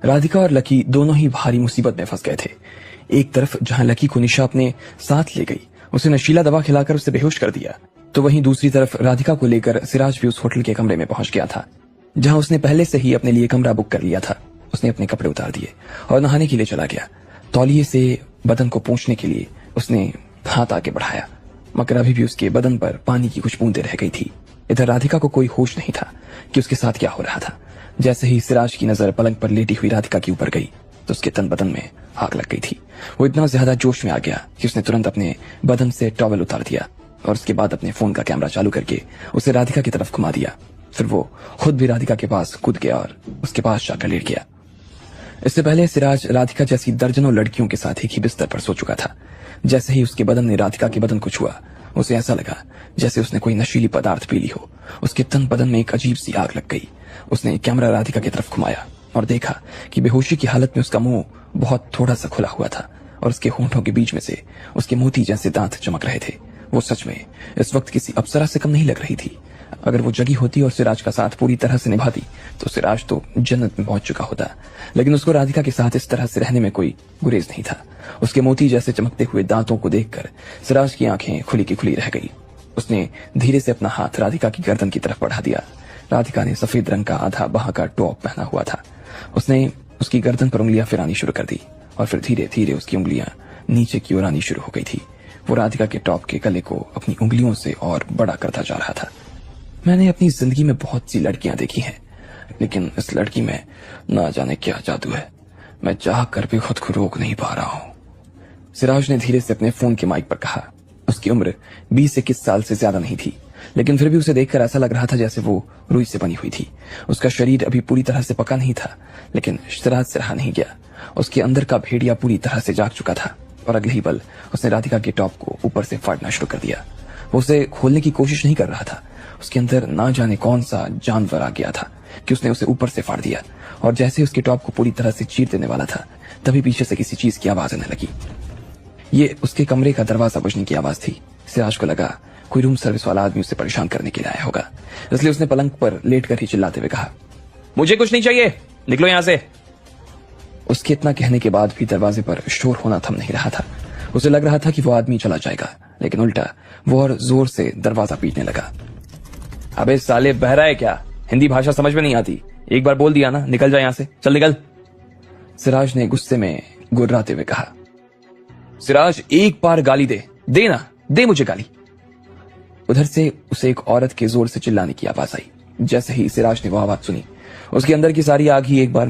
राधिका और लकी दोनों ही भारी मुसीबत में फंस गए थे। एक तरफ जहां लकी को निशा अपने साथ ले गई, उसे नशीला दवा खिलाकर उसे बेहोश कर दिया, तो वहीं दूसरी तरफ राधिका को लेकर सिराज भी उस होटल के कमरे में पहुंच गया था, जहां उसने पहले से ही अपने लिए कमरा बुक कर लिया था। उसने अपने कपड़े उतार दिए और नहाने के लिए चला गया। तौलिए से बदन को पोंछने के लिए उसने हाथ आगे बढ़ाया, मगर अभी भी उसके बदन पर पानी की कुछ बूंदें रह गई थी। इधर राधिका को कोई होश नहीं था कि उसके साथ क्या हो रहा था। जैसे ही सिराज की नजर पलंग पर लेटी हुई राधिका के ऊपर गई तो उसके तन बदन में आग लग गई थी। वो इतना ज्यादा जोश में आ गया कि उसने तुरंत अपने बदन से टॉवल उतार दिया और उसके बाद अपने फोन का कैमरा चालू करके उसे राधिका की तरफ घुमा दिया। फिर वो खुद भी राधिका के पास कूद गया और उसके पास जाकर लेट गया। इससे पहले सिराज राधिका जैसी दर्जनों लड़कियों के साथ एक ही बिस्तर पर सो चुका था। जैसे ही उसके बदन ने राधिका के बदन को छुआ, उसे ऐसा लगा जैसे उसने कोई नशीली पदार्थ पी ली हो। उसके तन बदन में एक अजीब सी आग लग गई। उसने कैमरा राधिका की तरफ घुमाया और देखा कि बेहोशी की हालत में उसका मुंह बहुत थोड़ा सा खुला हुआ था और उसके होंठों के बीच में से उसके मोती जैसे दांत चमक रहे थे। वो सच में इस वक्त किसी अप्सरा से कम नहीं लग रही थी। अगर वो जगी होती और सिराज का साथ पूरी तरह से निभाती तो सिराज तो जन्नत में पहुंच चुका होता, लेकिन उसको राधिका के साथ इस तरह से रहने में कोई गुरेज नहीं था। उसके मोती जैसे चमकते हुए दांतों को देखकर सिराज की आंखें खुली की खुली रह गई। उसने धीरे से अपना हाथ राधिका की गर्दन की तरफ बढ़ा दिया। राधिका ने सफेद रंग का आधा बाह का टॉप पहना हुआ था। उसने उसकी गर्दन पर उंगलियां फिरानी शुरू कर दी और फिर धीरे धीरे उसकी उंगलियां नीचे की ओर आनी शुरू हो गई थी। वो राधिका के टॉप के गले को अपनी उंगलियों से और बड़ा करता जा रहा था। मैंने अपनी जिंदगी में बहुत सी लड़कियां देखी हैं, लेकिन इस लड़की में ना जाने क्या जादू है। मैं चाह कर भी खुद को रोक नहीं पा रहा हूं, सिराज ने धीरे से अपने फोन के माइक पर कहा। उसकी उम्र 20-21 साल से ज्यादा नहीं थी, लेकिन फिर भी उसे देखकर ऐसा लग रहा था जैसे वो रुई से बनी हुई थी। उसका शरीर अभी पूरी तरह से पका नहीं था, लेकिन सिराज से रहा नहीं गया। उसके अंदर का भेड़िया पूरी तरह से जाग चुका था और अगले ही पल उसने राधिका के टॉप को ऊपर से फाड़ना शुरू कर दिया। वो उसे खोलने की कोशिश नहीं कर रहा था। उसके अंदर ना जाने कौन सा जानवर आ गया था कि उसने उसे ऊपर से फाड़ दिया, और जैसे उसके टॉप को पूरी तरह से चीर देने वाला था तभी पीछे से किसी चीज की आवाज आने लगी। ये उसके कमरे का दरवाजा बजने की आवाज थी। सिराज को लगा कोई रूम सर्विस वाला आदमी उसे परेशान करने के लिए आया होगा, इसलिए उसने पलंग पर लेटकर ही चिल्लाते हुए कहा, मुझे कुछ नहीं चाहिए, निकलो यहां से। उसके इतना कहने के बाद भी दरवाजे पर शोर होना थम नहीं रहा था। उसे लग रहा था कि वो आदमी चला जाएगा, लेकिन उल्टा वो और जोर से दरवाजा पीटने लगा। अबे साले बहरा है क्या? हिंदी भाषा समझ में नहीं आती? एक बार बोल दिया ना, निकल जा यहां से, चल निकल। सिराज ने गुस्से में गुर्राते हुए कहा। सिराज एक बार गाली दे ना, दे मुझे गाली। उधर से उसे एक औरत के जोर से चिल्लाने की आवाज आई। जैसे ही सिराज ने वो आवाज सुनी, उसके अंदर की सारी आग ही एक बार